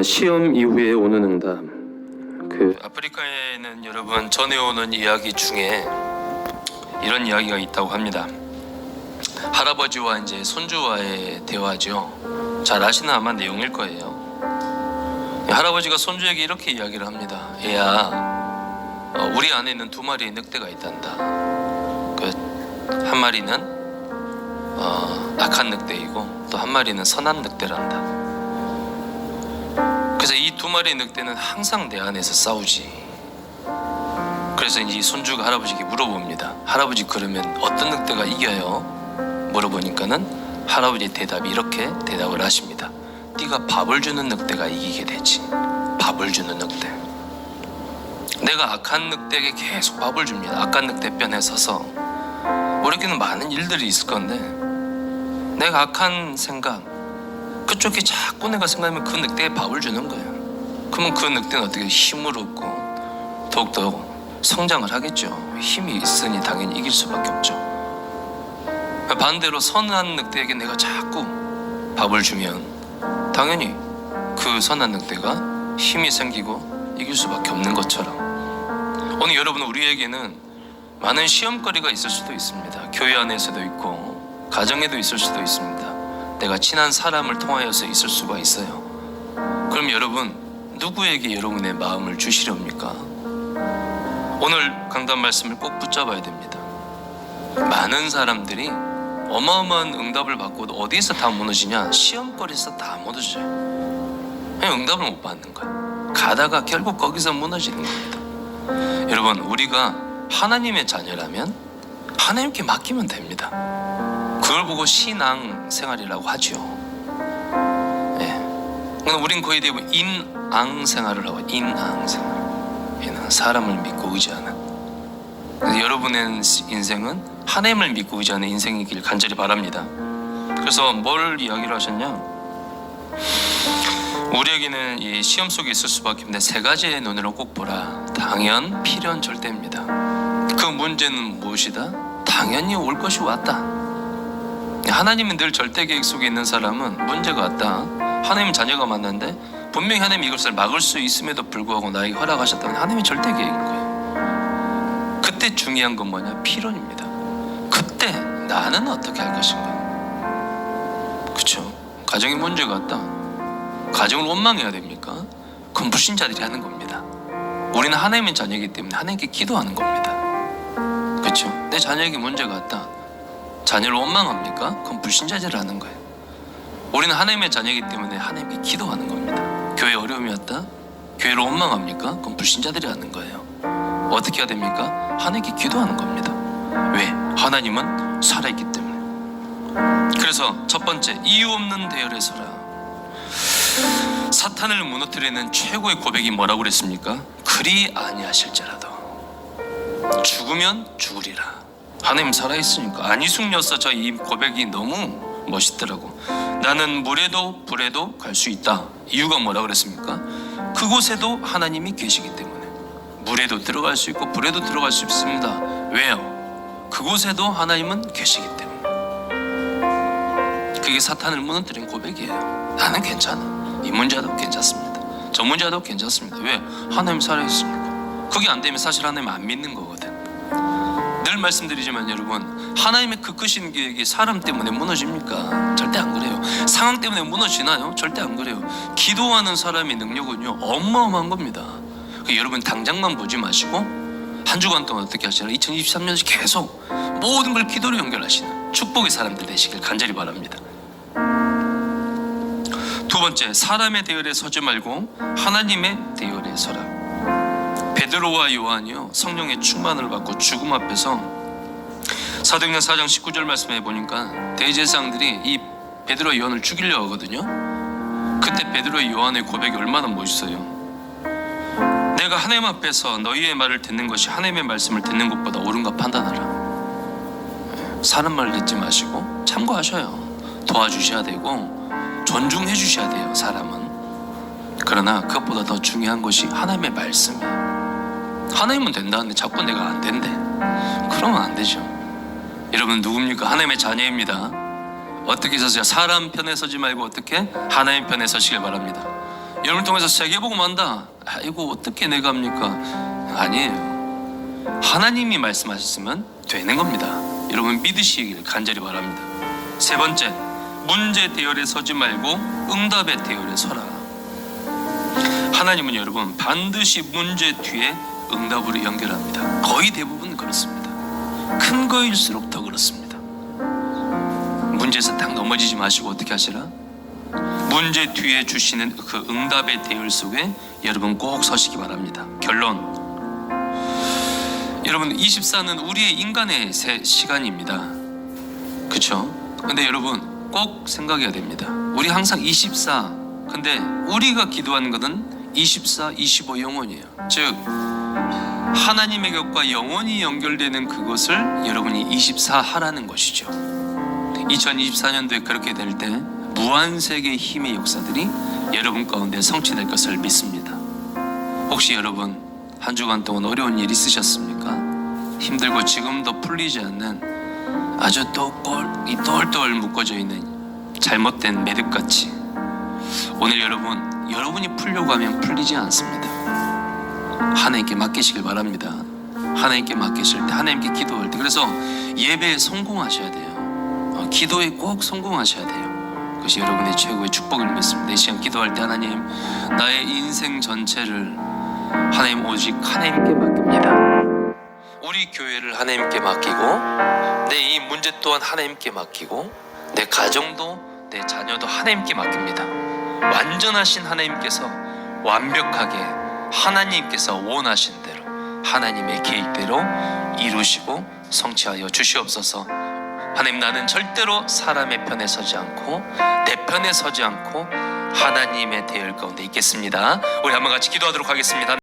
시험 이후에 오는 응답. 아프리카에는 여러분 전해오는 이야기 중에 이런 이야기가 있다고 합니다. 할아버지와 이제 손주와의 대화죠. 잘 아시는 아마 내용일 거예요. 할아버지가 손주에게 이렇게 이야기를 합니다. 얘야, 우리 안에는 두 마리의 늑대가 있단다. 한 마리는 악한 늑대이고 또 한 마리는 선한 늑대란다. 그래서 이 두 마리의 늑대는 항상 내 안에서 싸우지. 그래서 이제 손주가 할아버지에게 물어봅니다. 할아버지, 그러면 어떤 늑대가 이겨요? 물어보니까는 할아버지의 대답이 이렇게 대답을 하십니다. 네가 밥을 주는 늑대가 이기게 되지. 밥을 주는 늑대. 내가 악한 늑대에게 계속 밥을 줍니다. 악한 늑대 편에 서서 우리에게는 많은 일들이 있을 건데 내가 악한 생각, 그쪽에 자꾸 내가 생각하면 그 늑대에 밥을 주는 거예요. 그러면 그 늑대는 어떻게 힘을 얻고 더욱더 성장을 하겠죠. 힘이 있으니 당연히 이길 수밖에 없죠. 반대로 선한 늑대에게 내가 자꾸 밥을 주면 당연히 그 선한 늑대가 힘이 생기고 이길 수밖에 없는 것처럼 오늘 여러분, 우리에게는 많은 시험거리가 있을 수도 있습니다. 교회 안에서도 있고 가정에도 있을 수도 있습니다. 내가 친한 사람을 통하여서 있을 수가 있어요. 그럼 여러분, 누구에게 여러분의 마음을 주시렵니까? 오늘 강단 말씀을 꼭 붙잡아야 됩니다. 많은 사람들이 어마어마한 응답을 받고도 어디서 다 무너지냐? 시험거리에서 다 무너져요. 그냥 응답을 못 받는 거예요. 가다가 결국 거기서 무너지는 겁니다. 여러분, 우리가 하나님의 자녀라면 하나님께 맡기면 됩니다. 그걸 보고 신앙 생활이라고 하죠. 우린 거의 대부분 인앙 생활을 하고, 인앙 생활. 얘는 사람을 믿고 의지하는. 여러분의 인생은 하나님을 믿고 의지하는 인생이길 간절히 바랍니다. 그래서 뭘 이야기를 하셨냐? 우리에게는 이 시험 속에 있을 수밖에 없는데 세 가지의 눈으로 꼭 보라. 당연, 필연, 절대입니다. 그 문제는 무엇이다? 당연히 올 것이 왔다. 하나님은 늘 절대 계획 속에 있는 사람은 문제가 왔다. 하나님 자녀가 만났는데 분명히 하나님이 이것을 막을 수 있음에도 불구하고 나에게 허락하셨다면 하나님의 절대 계획인 거예요. 그때 중요한 건 뭐냐? 필연입니다. 그때 나는 어떻게 할 것인가? 그렇죠? 가정에 문제가 왔다. 가정을 원망해야 됩니까? 그건 불신자들이 하는 겁니다. 우리는 하나님의 자녀이기 때문에 하나님께 기도하는 겁니다. 그렇죠? 내 자녀에게 문제가 왔다. 자녀를 원망합니까? 그건 불신자들이 하는 거예요. 우리는 하나님의 자녀이기 때문에 하나님께 기도하는 겁니다. 교회 어려움이 왔다? 교회를 원망합니까? 그건 불신자들이 하는 거예요. 어떻게 해야 됩니까? 하나님께 기도하는 겁니다. 왜? 하나님은 살아있기 때문에. 그래서 첫 번째, 이유 없는 대열에 서라. 사탄을 무너뜨리는 최고의 고백이 뭐라고 그랬습니까? 그리 아니하실지라도 죽으면 죽으리라. 하나님 살아있으니까. 안희숙 여사 이 고백이 너무 멋있더라고. 나는 물에도 불에도 갈 수 있다. 이유가 뭐라 그랬습니까? 그곳에도 하나님이 계시기 때문에. 물에도 들어갈 수 있고 불에도 들어갈 수 있습니다. 왜요? 그곳에도 하나님은 계시기 때문에. 그게 사탄을 무너뜨린 고백이에요. 나는 괜찮아. 이 문제도 괜찮습니다. 저 문제도 괜찮습니다. 왜? 하나님 살아있으니까. 그게 안 되면 사실 하나님 안 믿는 거거든. 늘 말씀드리지만 여러분, 하나님의 그 크신 계획이 사람 때문에 무너집니까? 절대 안 그래요. 상황 때문에 무너지나요? 절대 안 그래요. 기도하는 사람의 능력은요, 어마어마한 겁니다. 여러분 당장만 보지 마시고 한 주간 동안 어떻게 하시나? 2023년에 계속 모든 걸 기도로 연결하시는 축복의 사람들 되시길 간절히 바랍니다. 두 번째, 사람의 대열에 서지 말고 하나님의 대열에 서라. 베드로와 요한이요, 성령의 충만을 받고 죽음 앞에서 사도행전 4장 19절 말씀해 보니까 대제사장들이 이 베드로와 요한을 죽이려고 하거든요. 그때 베드로와 요한의 고백이 얼마나 멋있어요. 내가 하나님 앞에서 너희의 말을 듣는 것이 하나님의 말씀을 듣는 것보다 옳은가 판단하라. 사람 말 듣지 마시고 참고하셔요. 도와주셔야 되고 존중해 주셔야 돼요. 사람은. 그러나 그것보다 더 중요한 것이 하나님의 말씀이에요. 하나님은 된다는데 자꾸 내가 안 된대. 그러면 안 되죠. 여러분 누굽니까? 하나님의 자녀입니다. 어떻게 서세요? 사람 편에 서지 말고 어떻게? 하나님 편에 서시길 바랍니다. 여러분을 통해서 세계복음 한다. 이거 어떻게 내가 합니까? 아니에요. 하나님이 말씀하셨으면 되는 겁니다. 여러분 믿으시길 간절히 바랍니다. 세 번째, 문제 대열에 서지 말고 응답의 대열에 서라. 하나님은 여러분 반드시 문제 뒤에 응답으로 연결합니다. 거의 대부분 그렇습니다. 큰 거일수록 더 그렇습니다. 문제에서 딱 넘어지지 마시고 어떻게 하시라? 문제 뒤에 주시는 그 응답의 대열 속에 여러분 꼭 서시기 바랍니다. 결론, 여러분 24는 우리의 인간의 시간입니다. 그렇죠? 근데 여러분 꼭 생각해야 됩니다. 우리 항상 24, 근데 우리가 기도하는 것은 24, 25 영원이에요. 즉 하나님의 격과 영원히 연결되는 그것을 여러분이 24 하라는 것이죠. 2024년도에 그렇게 될 때 무한세계의 힘의 역사들이 여러분 가운데 성취될 것을 믿습니다. 혹시 여러분 한 주간 동안 어려운 일 있으셨습니까? 힘들고 지금도 풀리지 않는 아주 똘똘 묶어져 있는 잘못된 매듭같이 오늘 여러분이 풀려고 하면 풀리지 않습니다. 하나님께 맡기시길 바랍니다. 하나님께 맡기실 때, 하나님께 기도할 때, 그래서 예배에 성공하셔야 돼요. 기도에 꼭 성공하셔야 돼요. 그것이 여러분의 최고의 축복을 믿습니다. 이 시간 기도할 때 하나님, 나의 인생 전체를 하나님 오직 하나님께 맡깁니다. 우리 교회를 하나님께 맡기고 내 이 문제 또한 하나님께 맡기고 내 가정도 내 자녀도 하나님께 맡깁니다. 완전하신 하나님께서 완벽하게 하나님께서 원하신 대로 하나님의 계획대로 이루시고 성취하여 주시옵소서. 하나님, 나는 절대로 사람의 편에 서지 않고 내 편에 서지 않고 하나님의 대열 가운데 있겠습니다. 우리 한번 같이 기도하도록 하겠습니다.